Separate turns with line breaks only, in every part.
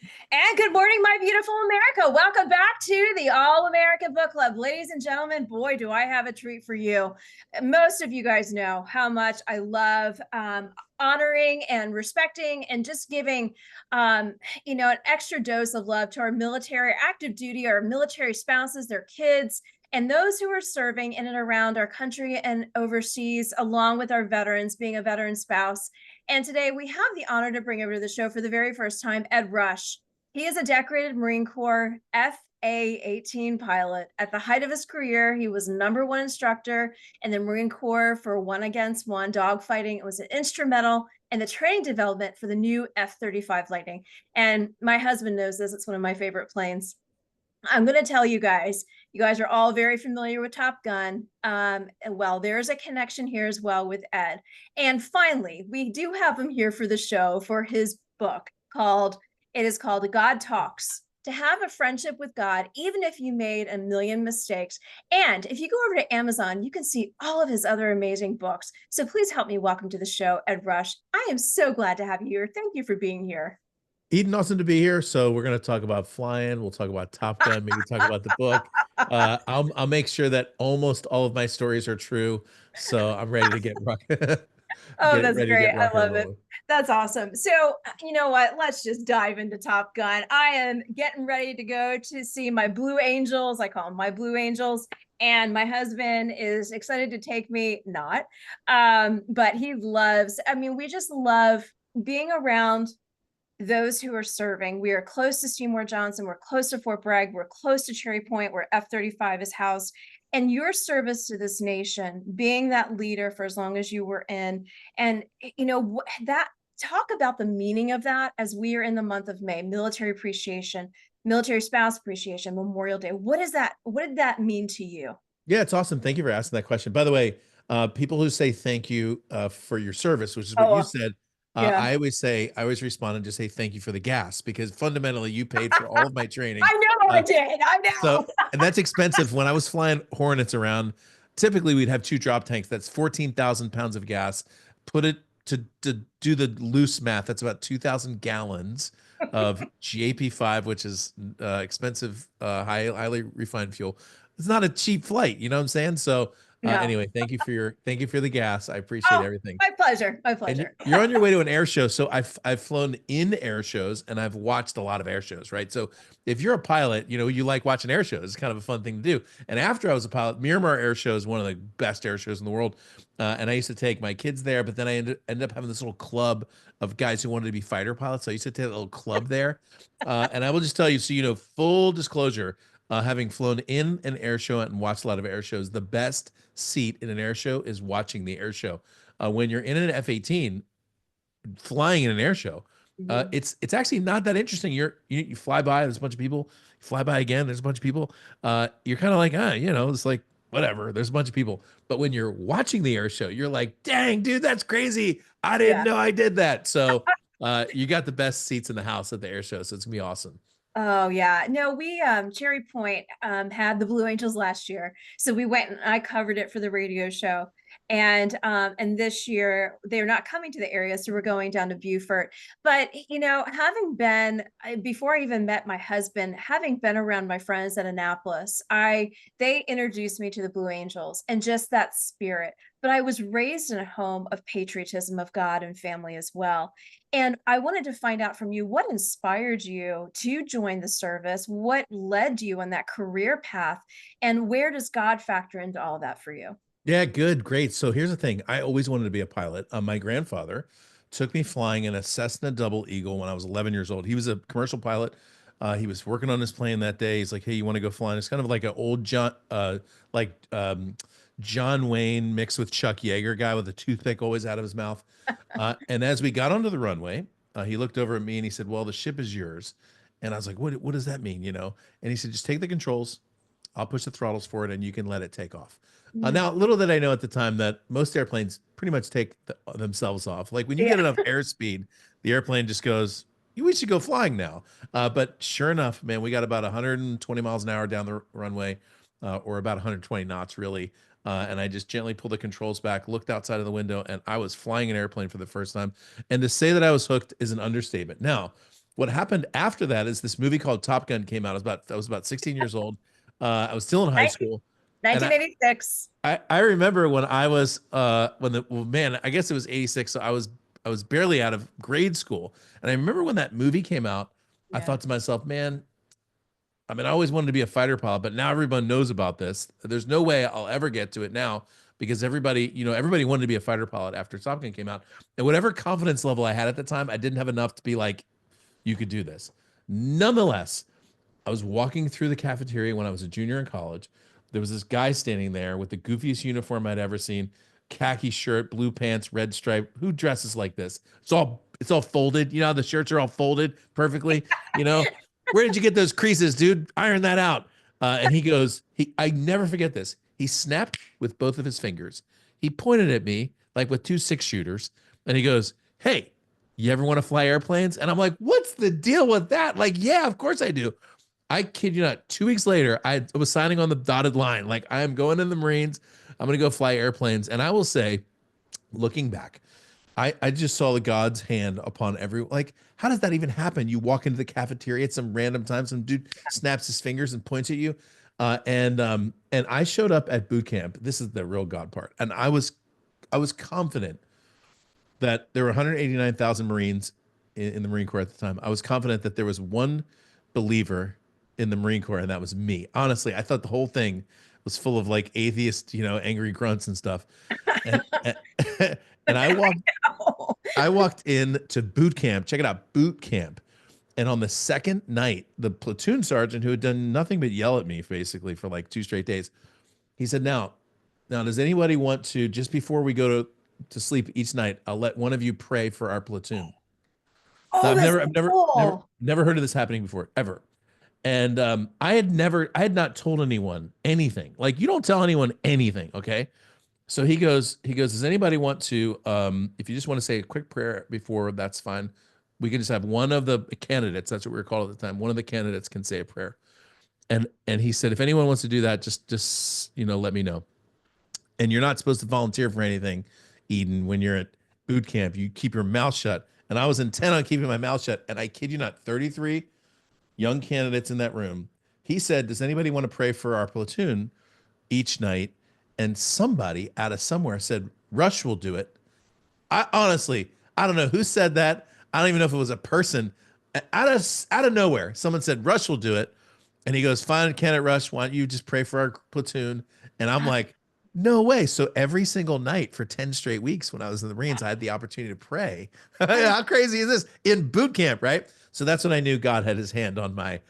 And good morning, my beautiful America. Welcome back to the All American Book Club. Ladies and gentlemen, boy, do I have a treat for you. Most of you guys know how much I love honoring and respecting and just giving, an extra dose of love to our military, active duty, our military spouses, their kids, and those who are serving in and around our country and overseas, along with our veterans, being a veteran spouse. And today we have the honor to bring over to the show for the very first time, Ed Rush. He is a decorated Marine Corps FA-18 pilot. At the height of his career, he was #1 instructor in the Marine Corps for one against one dogfighting. It was instrumental in the training development for the new F-35 Lightning. And my husband knows this. It's one of my favorite planes. I'm going to tell you guys are all very familiar with Top Gun. Well, there's a connection here as well with Ed. And finally, we do have him here for the show for his book called God Talks. To have a friendship with God, even if you made a million mistakes. And if you go over to Amazon, you can see all of his other amazing books. So please help me welcome to the show, Ed Rush. I am so glad to have you here. Thank you for being here.
Eden, awesome to be here. So we're going to talk about flying. We'll talk about Top Gun. Maybe talk about the book. I'll make sure that almost all of my stories are true. So I'm ready to get rock,
Oh,
get
that's
ready to
great.
get
I
rock and
love it.
rolling.
That's awesome. So, you know what? Let's just dive into Top Gun. I am getting ready to go to see my Blue Angels. I call them my Blue Angels. And my husband is excited to take me, not. But he loves, we just love being around those who are serving. We are close to Seymour Johnson. We're close to Fort Bragg. We're close to Cherry Point, where F-35 is housed. And your service to this nation, being that leader for as long as you were in, and that talk about the meaning of that as we are in the month of May, military appreciation, military spouse appreciation, Memorial Day. What is that? What did that mean to you?
Yeah, it's awesome. Thank you for asking that question. By the way, people who say thank you for your service, which is what you
Oh,
said,
yeah.
I always respond and just say thank you for the gas because fundamentally you paid for all of my training.
I know I
Uh,
did. I
So,
know.
and that's expensive. When I was flying Hornets around, typically we'd have two drop tanks. That's 14,000 pounds of gas. Put it to do the loose math. That's about 2,000 gallons of GAP5, which is expensive, highly refined fuel. It's not a cheap flight. You know what I'm saying? So,
No.
anyway, thank you for the gas. I appreciate
Oh,
everything.
my pleasure. My
And
pleasure.
you're on your way to an air show. So I've flown in air shows and I've watched a lot of air shows, right? So if you're a pilot, you like watching air shows. It's kind of a fun thing to do. And after I was a pilot, Miramar Air Show is one of the best air shows in the world. And I used to take my kids there, but then I ended up having this little club of guys who wanted to be fighter pilots. So I used to take a little club there. And I will just tell you, so full disclosure, having flown in an air show and watched a lot of air shows, the best seat in an air show is watching the air show. When you're in an F-18, flying in an air show,
Mhm.
it's actually not that interesting. You fly by, there's a bunch of people. You fly by again, there's a bunch of people. You're kind of like, it's like whatever. There's a bunch of people. But when you're watching the air show, you're like, dang, dude, that's crazy. I didn't
Yeah.
know I did that. So you got the best seats in the house at the air show. So it's gonna be awesome.
Oh yeah. No, we Cherry Point had the Blue Angels last year. So we went and I covered it for the radio show. And this year they're not coming to the area, so we're going down to Beaufort. But having been before I even met my husband, having been around my friends at Annapolis, they introduced me to the Blue Angels and just that spirit. But I was raised in a home of patriotism of God and family as well. And I wanted to find out from you what inspired you to join the service, what led you on that career path, and where does God factor into all of that for you?
Yeah, good, great. So here's the thing. I always wanted to be a pilot. My grandfather took me flying in a Cessna Double Eagle when I was 11 years old. He was a commercial pilot. He was working on his plane that day. He's like, "Hey, you want to go flying?" It's kind of like an old John Wayne mixed with Chuck Yeager guy with a toothpick always out of his mouth. And as we got onto the runway, he looked over at me and he said, "Well, the ship is yours." And I was like, "What does that mean?" And he said, "Just take the controls. I'll push the throttles for it, and you can let it take off."
Mm.
Now, little did I know at the time that most airplanes pretty much take themselves off. Like when you get
Yeah.
enough airspeed, the airplane just goes, we should go flying now. But sure enough, man, we got about 120 miles an hour down the runway, or about 120 knots, really. And I just gently pulled the controls back, looked outside of the window, and I was flying an airplane for the first time. And to say that I was hooked is an understatement. Now, what happened after that is this movie called Top Gun came out. I was about 16 years old. I was still in high
19
school. And
1986.
I remember when I was when the well, man, I guess it was 86, so I was barely out of grade school. And I remember when that movie came out, I
Yeah.
thought to myself, man, I mean, I always wanted to be a fighter pilot, but now everyone knows about this. There's no way I'll ever get to it now because everybody, everybody wanted to be a fighter pilot after Top Gun came out. And whatever confidence level I had at the time, I didn't have enough to be like, you could do this. Nonetheless, I was walking through the cafeteria when I was a junior in college. There was this guy standing there with the goofiest uniform I'd ever seen, khaki shirt, blue pants, red stripe. Who dresses like this? It's all folded. You know, how the shirts are all folded perfectly. You know, where did you get those creases, dude? Iron that out. And he goes, I never forget this. He snapped with both of his fingers. He pointed at me like with two 6-shooters, and he goes, "Hey, you ever want to fly airplanes?" And I'm like, "What's the deal with that?" Like, yeah, of course I do. I kid you not. 2 weeks later, I was signing on the dotted line. Like, I am going in the Marines. I'm going to go fly airplanes. And I will say, looking back, I just saw the God's hand upon every, like, how does that even happen? You walk into the cafeteria at some random time, some dude snaps his fingers and points at you. And I showed up at boot camp. This is the real God part. And I was confident that there were 189,000 Marines in the Marine Corps at the time. I was confident that there was one believer in the Marine Corps, and that was me. Honestly, I thought the whole thing was full of like atheist, angry grunts and stuff. And and
Oh,
I walked in to boot camp. Check it out, boot camp. And on the second night, the platoon sergeant who had done nothing but yell at me basically for like 2 straight days, he said, now, does anybody want to, just before we go to sleep each night, I'll let one of you pray for our platoon. Now,
oh,
I've
that's
never,
so
I've never, never,
cool.
never heard of this happening before, ever. And I had not told anyone anything. Like, you don't tell anyone anything, okay? So he goes, does anybody want to, if you just want to say a quick prayer before, that's fine. We can just have one of the candidates, that's what we were called at the time. One of the candidates can say a prayer. And he said, if anyone wants to do that, just let me know. And you're not supposed to volunteer for anything, Eden, when you're at boot camp. You keep your mouth shut. And I was intent on keeping my mouth shut. And I kid you not, 33 young candidates in that room. He said, does anybody want to pray for our platoon each night? And somebody out of somewhere said, Rush will do it. I honestly, I don't know who said that. I don't even know if it was a person. Out of nowhere, someone said, Rush will do it. And he goes, fine, Kenneth Rush, why don't you just pray for our platoon? And I'm like, no way. So every single night for 10 straight weeks when I was in the Marines, I had the opportunity to pray. How crazy is this? In boot camp, right? So that's when I knew God had his hand on my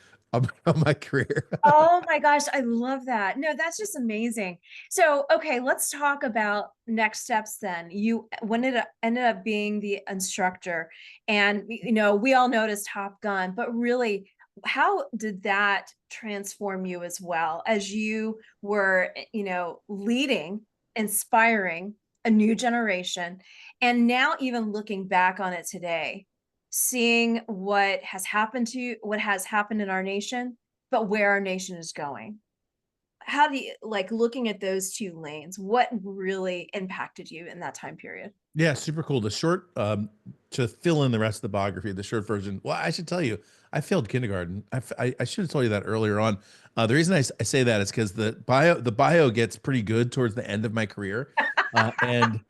career.
Oh my gosh, I love that. No, that's just amazing. So, okay, let's talk about next steps then. You when it ended up being the instructor, and we all noticed Top Gun, but really, how did that transform you as well as you were, leading, inspiring a new generation, and now even looking back on it today, seeing what has happened in our nation, but where our nation is going. How do you like looking at those two lanes? What really impacted you in that time period?
Yeah, super cool. The short, to fill in the rest of the biography, the short version. Well, I should tell you, I failed kindergarten. I should have told you that earlier on. The reason I say that is because the bio gets pretty good towards the end of my career, and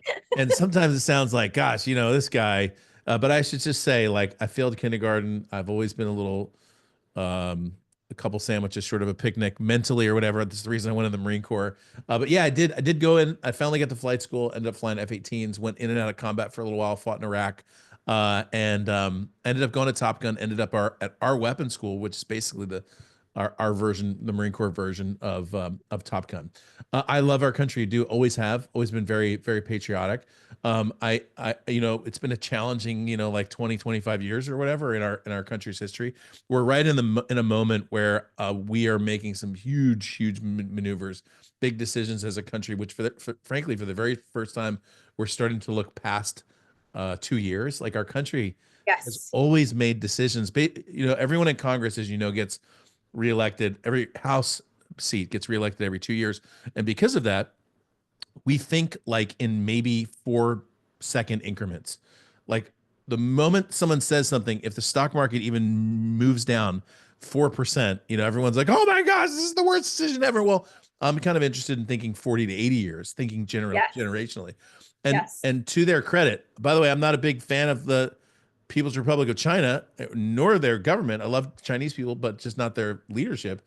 sometimes it sounds like, gosh, this guy. But I should just say, like, I failed kindergarten. I've always been a little, a couple sandwiches short of a picnic mentally or whatever. That's the reason I went in the Marine Corps. But yeah, I did go in. I finally got to flight school, ended up flying F-18s, went in and out of combat for a little while, fought in Iraq, and ended up going to Top Gun, ended up at our weapons school, which is basically our version, the Marine Corps version of Top Gun. I love our country, do always have, always been very, very patriotic. It's been a challenging, like 20, 25 years or whatever in our country's history. We're right in a moment where we are making some huge, huge maneuvers, big decisions as a country, which frankly, for the very first time, we're starting to look past 2 years. Like, our country has
Yes.
always made decisions. Everyone in Congress, as you know, gets reelected. Every House seat gets reelected every 2 years. And because of that, we think like in maybe 4-second increments. Like, the moment someone says something, if the stock market even moves down 4%, everyone's like, "Oh my gosh, this is the worst decision ever." Well, I'm kind of interested in thinking 40 to 80 years, thinking
Yes.
generationally. And
Yes.
and to their credit, by the way, I'm not a big fan of the People's Republic of China, nor their government. I love Chinese people, but just not their leadership.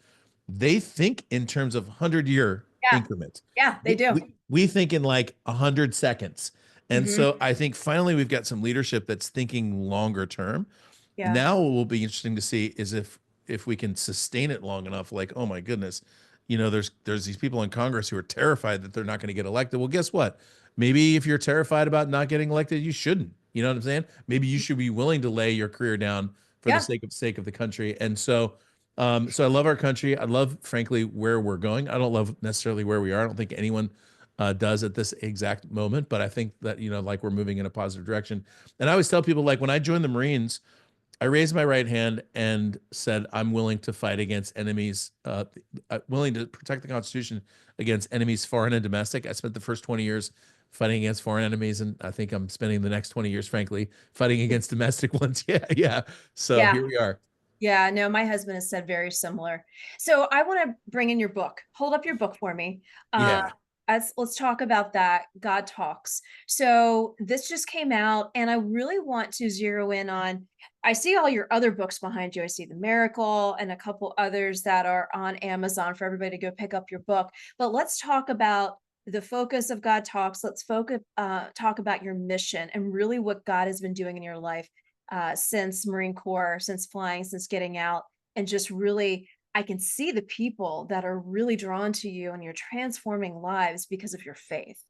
They think in terms of 100-year
Yeah.
increments.
Yeah, they do.
We think in like 100 seconds. And
Hmm.
so I think finally we've got some leadership that's thinking longer term.
Yeah.
Now what will be interesting to see is if we can sustain it long enough. Like, oh my goodness, there's these people in Congress who are terrified that they're not going to get elected. Well, guess what? Maybe if you're terrified about not getting elected, you shouldn't. You know what I'm saying? Maybe you should be willing to lay your career down for the
Yeah.
sake of the country. And so I love our country. I love, frankly, where we're going. I don't love necessarily where we are. I don't think anyone does at this exact moment, but I think that, like we're moving in a positive direction. And I always tell people, like when I joined the Marines, I raised my right hand and said, I'm willing to fight against enemies, willing to protect the Constitution against enemies, foreign and domestic. I spent the first 20 years fighting against foreign enemies, and I think I'm spending the next 20 years, frankly, fighting against domestic ones. Yeah, yeah. So
Yeah.
here we are.
Yeah, no, my husband has said very similar. So I want to bring in your book. Hold up your book for me. Uh,
Yeah.
let's talk about that. God Talks. So this just came out, and I really want to zero in on. I see all your other books behind you. I see The Miracle and a couple others that are on Amazon for everybody to go pick up your book. But let's talk about the focus of God Talks. Let's talk about your mission and really what God has been doing in your life since Marine Corps, since flying, since getting out, and just really, I can see the people that are really drawn to you and you're transforming lives because of your faith.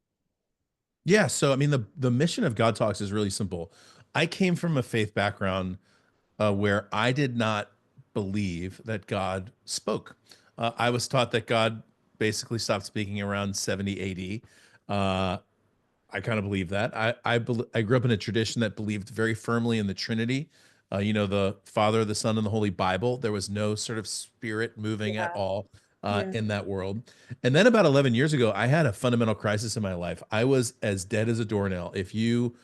Yeah. So I mean, the mission of God Talks is really simple. I came from a faith background where I did not believe that God spoke. I was taught that God basically stopped speaking around 70 AD. I kind of believe that. I grew up in a tradition that believed very firmly in the Trinity. The Father, the Son, and the Holy Bible. There was no sort of spirit moving at
Yeah.
all
Yeah.
in that world. And then about 11 years ago, I had a fundamental crisis in my life. I was as dead as a doornail. If you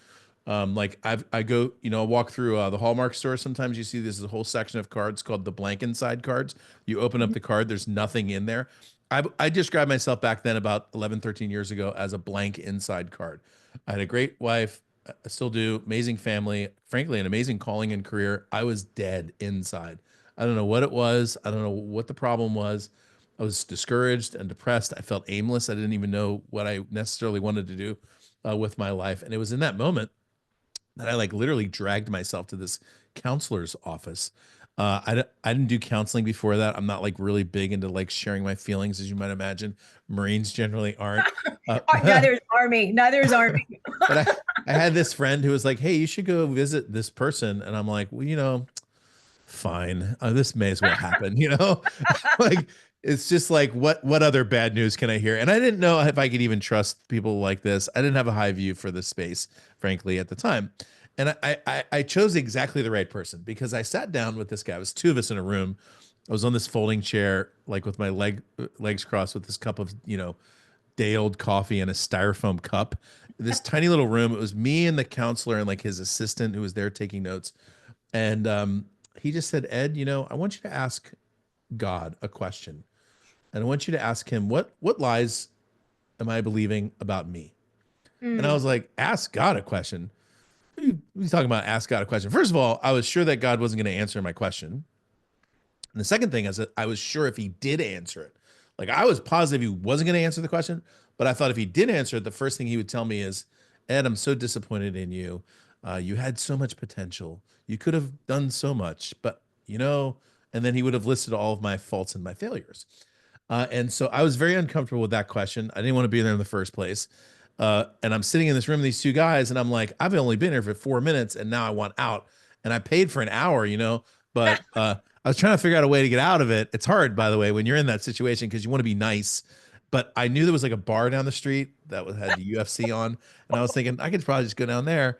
like I go, I walk through the Hallmark store. Sometimes you see this is a whole section of cards called the blank inside cards. You open up
Mhm.
the card, there's nothing in there. I described myself back then about 11, 13 years ago as a blank inside card. I had a great wife, I still do, amazing family, frankly, an amazing calling and career. I was dead inside. I don't know what it was. I don't know what the problem was. I was discouraged and depressed. I felt aimless. I didn't even know what I necessarily wanted to do with my life. And it was in that moment that I like literally dragged myself to this counselor's office. I didn't do counseling before that. I'm not like really big into like sharing my feelings, as you might imagine. Marines generally aren't.
Neither is Army. Neither is Army.
But I had this friend who was like, "Hey, you should go visit this person," and I'm like, "Well, fine. This may as well happen." Like it's just like what other bad news can I hear? And I didn't know if I could even trust people like this. I didn't have a high view for this space, frankly, at the time. And I chose exactly the right person because I sat down with this guy. It was two of us in a room. I was on this folding chair, like with my legs crossed, with this cup of day old coffee in a styrofoam cup. This tiny little room. It was me and the counselor and like his assistant who was there taking notes. And he just said, Ed, I want you to ask God a question. And I want you to ask him, what lies am I believing about me? And I
Mm,
was like, ask God a question. What are you talking about? Ask God a question. First of all, I was sure that God wasn't going to answer my question. And the second thing is that I was sure if he did answer it, like I was positive he wasn't going to answer the question, but I thought if he did answer it, the first thing he would tell me is, Ed, I'm so disappointed in you. You had so much potential. You could have done so much, but and then he would have listed all of my faults and my failures. And so I was very uncomfortable with that question. I didn't want to be there in the first place. And I'm sitting in this room with these two guys, and I'm like, I've only been here for 4 minutes, and now I want out. And I paid for an hour, but I was trying to figure out a way to get out of it. It's hard, by the way, when you're in that situation because you want to be nice. But I knew there was like a bar down the street that had the UFC on, and I was thinking I could probably just go down there,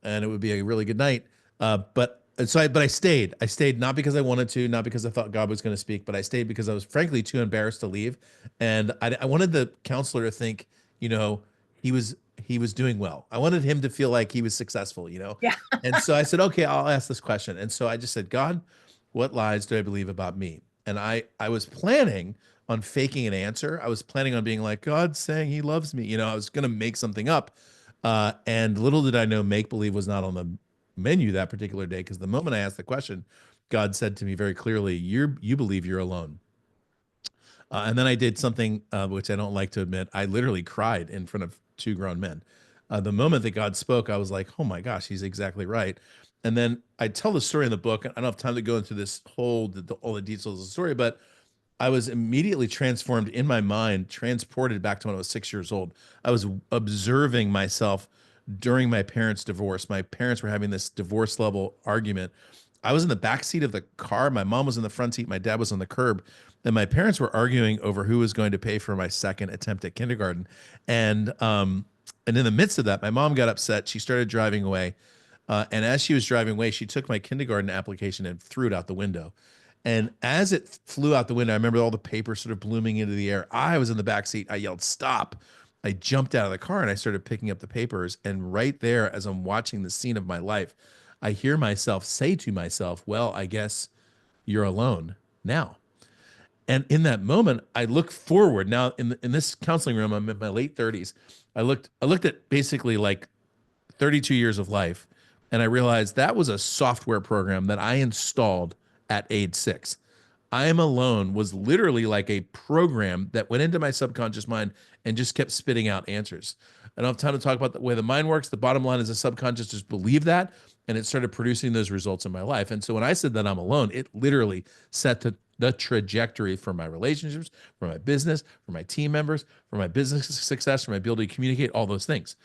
and it would be a really good night. But I stayed. I stayed not because I wanted to, not because I thought God was going to speak, but I stayed because I was frankly too embarrassed to leave, and I wanted the counselor to think, you know, he was he was doing well. I wanted him to feel like he was successful, you know.
Yeah.
And so I said, okay, I'll ask this question. And so I just said, God, what lies do I believe about me? And I was planning on faking an answer. I was planning on being like, God's saying he loves me. You know, I was going to make something up. And little did I know make believe was not on the menu that particular day, because the moment I asked the question, God said to me very clearly, you believe you're alone. And then I did something which I don't like to admit. I literally cried in front of two grown men. The moment that God spoke, I was like, "Oh my gosh, he's exactly right." And then I tell the story in the book. I don't have time to go into this whole all the details of the story, but I was immediately transformed in my mind, transported back to when I was 6 years old. I was observing myself during my parents' divorce. My parents were having this divorce level argument. I was in the back seat of the car. My mom was in the front seat. My dad was on the curb. And my parents were arguing over who was going to pay for my second attempt at kindergarten. And in the midst of that, my mom got upset. She started driving away. And as she was driving away, she took my kindergarten application and threw it out the window. And as it flew out the window, I remember all the papers sort of blooming into the air. I was in the back seat. I yelled, "Stop." I jumped out of the car and I started picking up the papers. And right there, as I'm watching the scene of my life, I hear myself say to myself, "Well, I guess you're alone now." And in that moment, I look forward. Now, in this counseling room, I'm in my late 30s. I looked at basically like 32 years of life, and I realized that was a software program that I installed at age 6. I Am Alone was literally like a program that went into my subconscious mind and just kept spitting out answers. I don't have time to talk about the way the mind works. The bottom line is the subconscious just believed that, and it started producing those results in my life. And so when I said that I'm alone, it literally set the trajectory for my relationships, for my business, for my team members, for my business success, for my ability to communicate, all those things.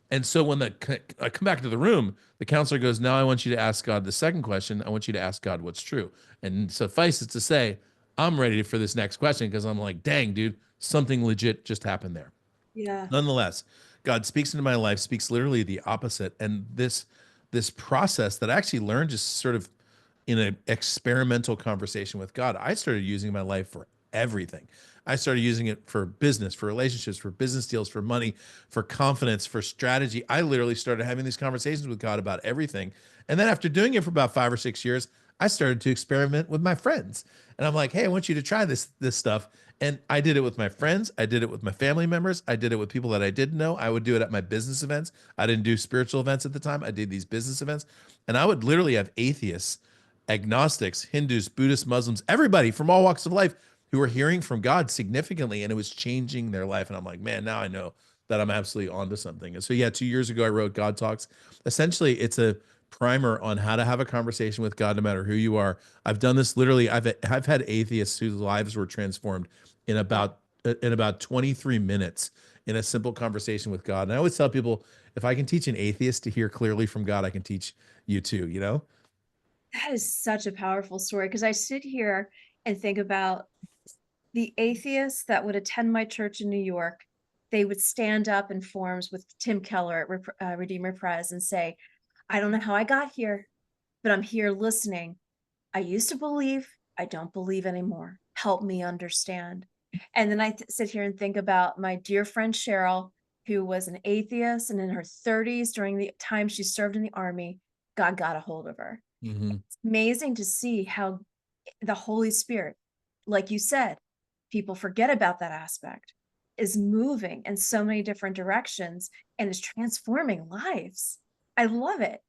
And so when I come back to the room, the counselor goes, "Now I want you to ask God the second question. I want you to ask God what's true." And suffice it to say, I'm ready for this next question because I'm like, dang, dude, something legit just happened there.
Yeah.
Nonetheless, God speaks into my life, speaks literally the opposite. And this process that I actually learned just sort of in an experimental conversation with God, I started using my life for everything. I started using it for business, for relationships, for business deals, for money, for confidence, for strategy. I literally started having these conversations with God about everything. And then after doing it for about 5 or 6 years, I started to experiment with my friends. And I'm like, "Hey, I want you to try this stuff." And I did it with my friends. I did it with my family members. I did it with people that I didn't know. I would do it at my business events. I didn't do spiritual events at the time. I did these business events. And I would literally have atheists, agnostics, Hindus, Buddhists, Muslims, everybody from all walks of life who were hearing from God significantly, and it was changing their life. And I'm like, man, now I know that I'm absolutely onto something. And so, yeah, 2 years ago, I wrote God Talks. Essentially, it's a primer on how to have a conversation with God, no matter who you are. I've done this literally. I've had atheists whose lives were transformed in about 23 minutes in a simple conversation with God. And I always tell people, if I can teach an atheist to hear clearly from God, I can teach you too, you know?
That is such a powerful story because I sit here and think about the atheists that would attend my church in New York. They would stand up in forums with Tim Keller at Redeemer Press and say, "I don't know how I got here, but I'm here listening. I used to believe, I don't believe anymore. Help me understand." And then I sit here and think about my dear friend Cheryl, who was an atheist, and in her 30s, during the time she served in the army, God got a hold of her.
Hmm.
It's amazing to see how the Holy Spirit, like you said, people forget about that aspect, is moving in so many different directions and is transforming lives. I love it.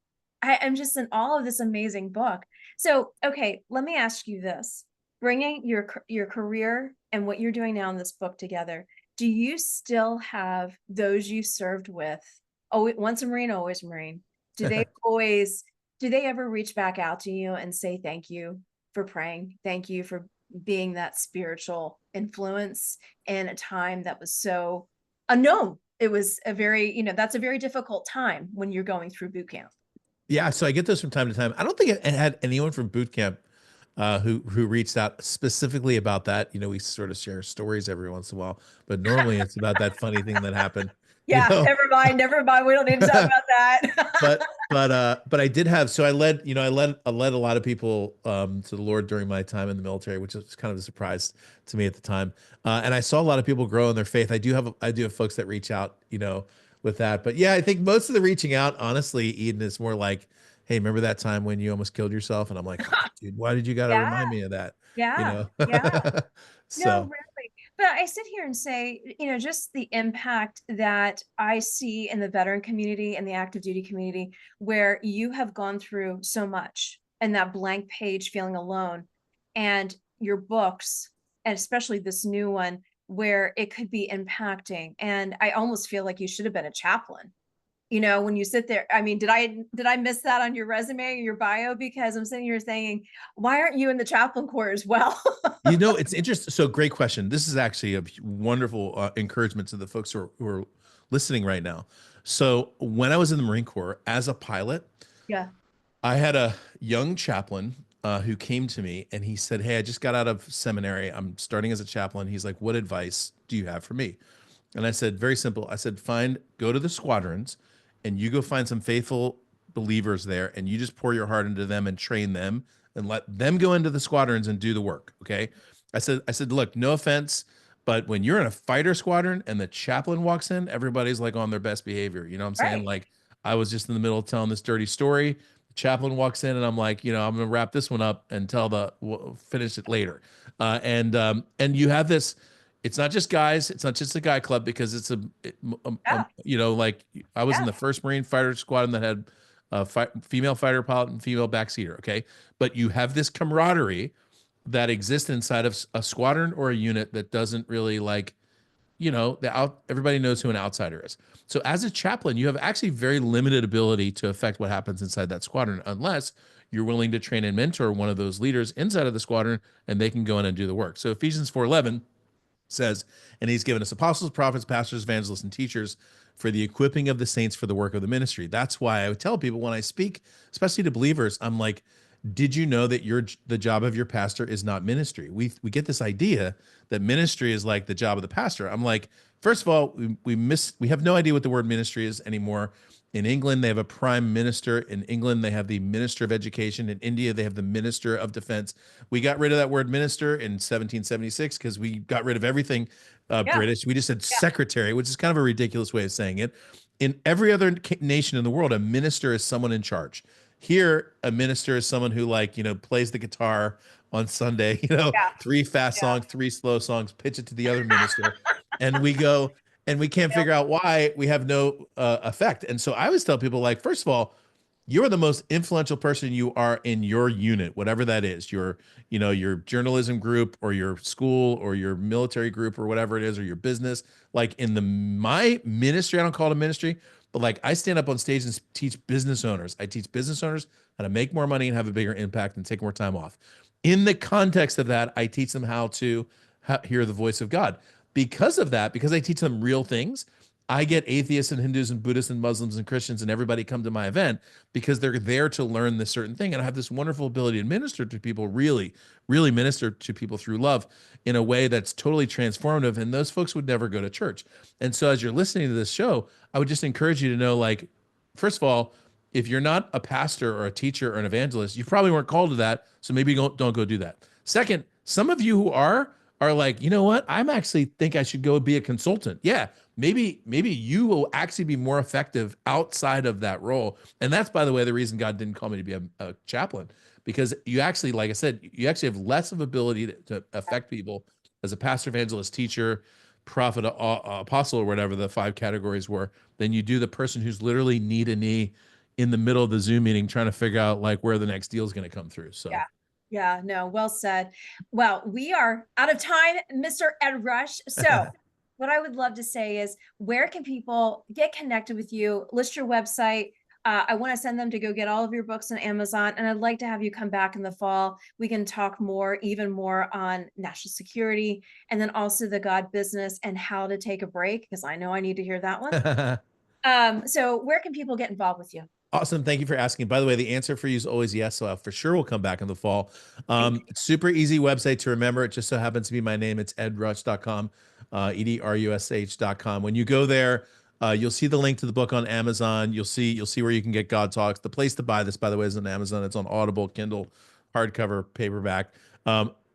I'm just in awe of this amazing book. So, okay, let me ask you this. Bringing your career and what you're doing now in this book together, do you still have those you served with? Oh, once a Marine, always a Marine. Do they always, do they ever reach back out to you and say thank you for praying? Thank you for being that spiritual influence in a time that was so unknown. It was a very, that's a very difficult time when you're going through boot camp.
Yeah, so I get those from time to time. I don't think it had anyone from boot camp who reached out specifically about that. You know, we sort of share stories every once in a while, but normally it's about that funny thing that happened. You
Yeah,
know,
never mind, never mind. We don't need to talk about that.
but I did have, so I led a lot of people to the Lord during my time in the military, which was kind of a surprise to me at the time. And I saw a lot of people grow in their faith. I do have folks that reach out, with that. But yeah, I think most of the reaching out, honestly, Eden, is more like, hey, remember that time when you almost killed yourself? And I'm like, oh, dude, why did you gotta
Yeah,
remind me of that? You
yeah,
know?
yeah. No,
So
really. But I sit here and say, just the impact that I see in the veteran community and the active duty community, where you have gone through so much and that blank page feeling alone, and your books, and especially this new one, where it could be impacting. And I almost feel like you should have been a chaplain. When you sit there, I mean, did I miss that on your resume or your bio? Because I'm sitting here saying, why aren't you in the chaplain corps as well?
it's interesting. So great question. This is actually a wonderful encouragement to the folks who are listening right now. So when I was in the Marine Corps as a pilot,
Yeah.
I had a young chaplain who came to me and he said, "Hey, I just got out of seminary. I'm starting as a chaplain." He's like, "What advice do you have for me?" And I said, very simple. I said, go to the squadrons and you go find some faithful believers there and you just pour your heart into them and train them and let them go into the squadrons and do the work. Okay. I said, look, no offense, but when you're in a fighter squadron and the chaplain walks in, everybody's like on their best behavior. You know what I'm saying?
Right.
Like I was just in the middle of telling this dirty story. The chaplain walks in and I'm like, I'm going to wrap this one up and we'll finish it later. And you have this, it's not just guys. It's not just a guy club because
Yeah.
like I was in
Yeah.
the first Marine fighter squadron that had a female fighter pilot and female backseater. Okay. But you have this camaraderie that exists inside of a squadron or a unit that doesn't really like, everybody knows who an outsider is. So as a chaplain, you have actually very limited ability to affect what happens inside that squadron unless you're willing to train and mentor one of those leaders inside of the squadron and they can go in and do the work. So Ephesians 4:11 says, and he's given us apostles, prophets, pastors, evangelists, and teachers for the equipping of the saints for the work of the ministry. That's why I would tell people when I speak, especially to believers, I'm like, did you know that the job of your pastor is not ministry? We get this idea that ministry is like the job of the pastor. I'm like, first of all, we have no idea what the word ministry is anymore. In England, they have a prime minister. In England, they have the minister of education. In India, they have the minister of defense. We got rid of that word minister in 1776 because we got rid of everything
Yeah.
British. We just said
Yeah.
secretary, which is kind of a ridiculous way of saying it. In every other nation in the world, a minister is someone in charge. Here, a minister is someone who plays the guitar on Sunday,
Yeah.
3 fast songs, 3 slow songs, pitch it to the other minister. And we go, and we can't
Yeah.
figure out why we have no effect. And so I always tell people, like, first of all, you're the most influential person you are in your unit, whatever that is, your journalism group or your school or your military group or whatever it is, or your business. Like in my ministry, I don't call it a ministry, but like I stand up on stage and teach business owners. I teach business owners how to make more money and have a bigger impact and take more time off. In the context of that, I teach them how to hear the voice of God. Because of that, because I teach them real things, I get atheists and Hindus and Buddhists and Muslims and Christians and everybody come to my event because they're there to learn this certain thing. And I have this wonderful ability to minister to people, really, really minister to people through love in a way that's totally transformative. And those folks would never go to church. And so as you're listening to this show, I would just encourage you to know, like, first of all, if you're not a pastor or a teacher or an evangelist, you probably weren't called to that. So maybe don't go do that. Second, some of you who are like, you know what? I'm actually think I should go be a consultant. Yeah, maybe you will actually be more effective outside of that role. And that's, by the way, the reason God didn't call me to be a chaplain, because you actually, like I said, you actually have less of ability to affect people as a pastor, evangelist, teacher, prophet, apostle, or whatever the 5 categories were, than you do the person who's literally knee to knee in the middle of the Zoom meeting trying to figure out like where the next deal is going to come through. So
Yeah. Yeah. No, well said. Well, we are out of time, Mr. Ed Rush. So what I would love to say is, where can people get connected with you? List your website. I want to send them to go get all of your books on Amazon. And I'd like to have you come back in the fall. We can talk even more on national security, and then also the God business and how to take a break, because I know I need to hear that one. So where can people get involved with you?
Awesome. Thank you for asking. By the way, the answer for you is always yes. So I for sure will come back in the fall.
Thank you.
Super easy website to remember. It just so happens to be my name. It's edrush.com, edrush.com. When you go there, you'll see the link to the book on Amazon. You'll see where you can get God Talks. The place to buy this, by the way, is on Amazon. It's on Audible, Kindle, hardcover, paperback.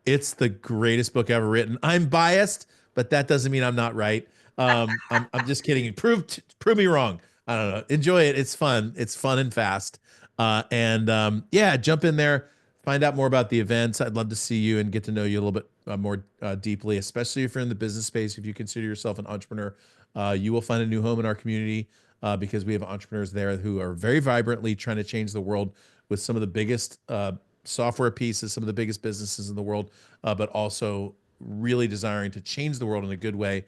It's the greatest book ever written. I'm biased, but that doesn't mean I'm not right. I'm just kidding. Prove me wrong. I don't know. Enjoy it. It's fun. It's fun and fast. And yeah, jump in there, find out more about the events. I'd love to see you and get to know you a little bit more deeply, especially if you're in the business space. If you consider yourself an entrepreneur, you will find a new home in our community because we have entrepreneurs there who are very vibrantly trying to change the world with some of the biggest software pieces, some of the biggest businesses in the world, but also really desiring to change the world in a good way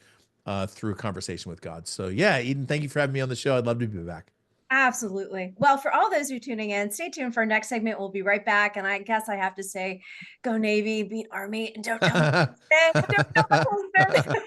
through a conversation with God. So yeah, Eden, thank you for having me on the show. I'd love to be back.
Absolutely. Well, for all those who are tuning in, stay tuned for our next segment. We'll be right back. And I guess I have to say, go Navy, beat Army, and don't tell my husband. Don't tell my husband.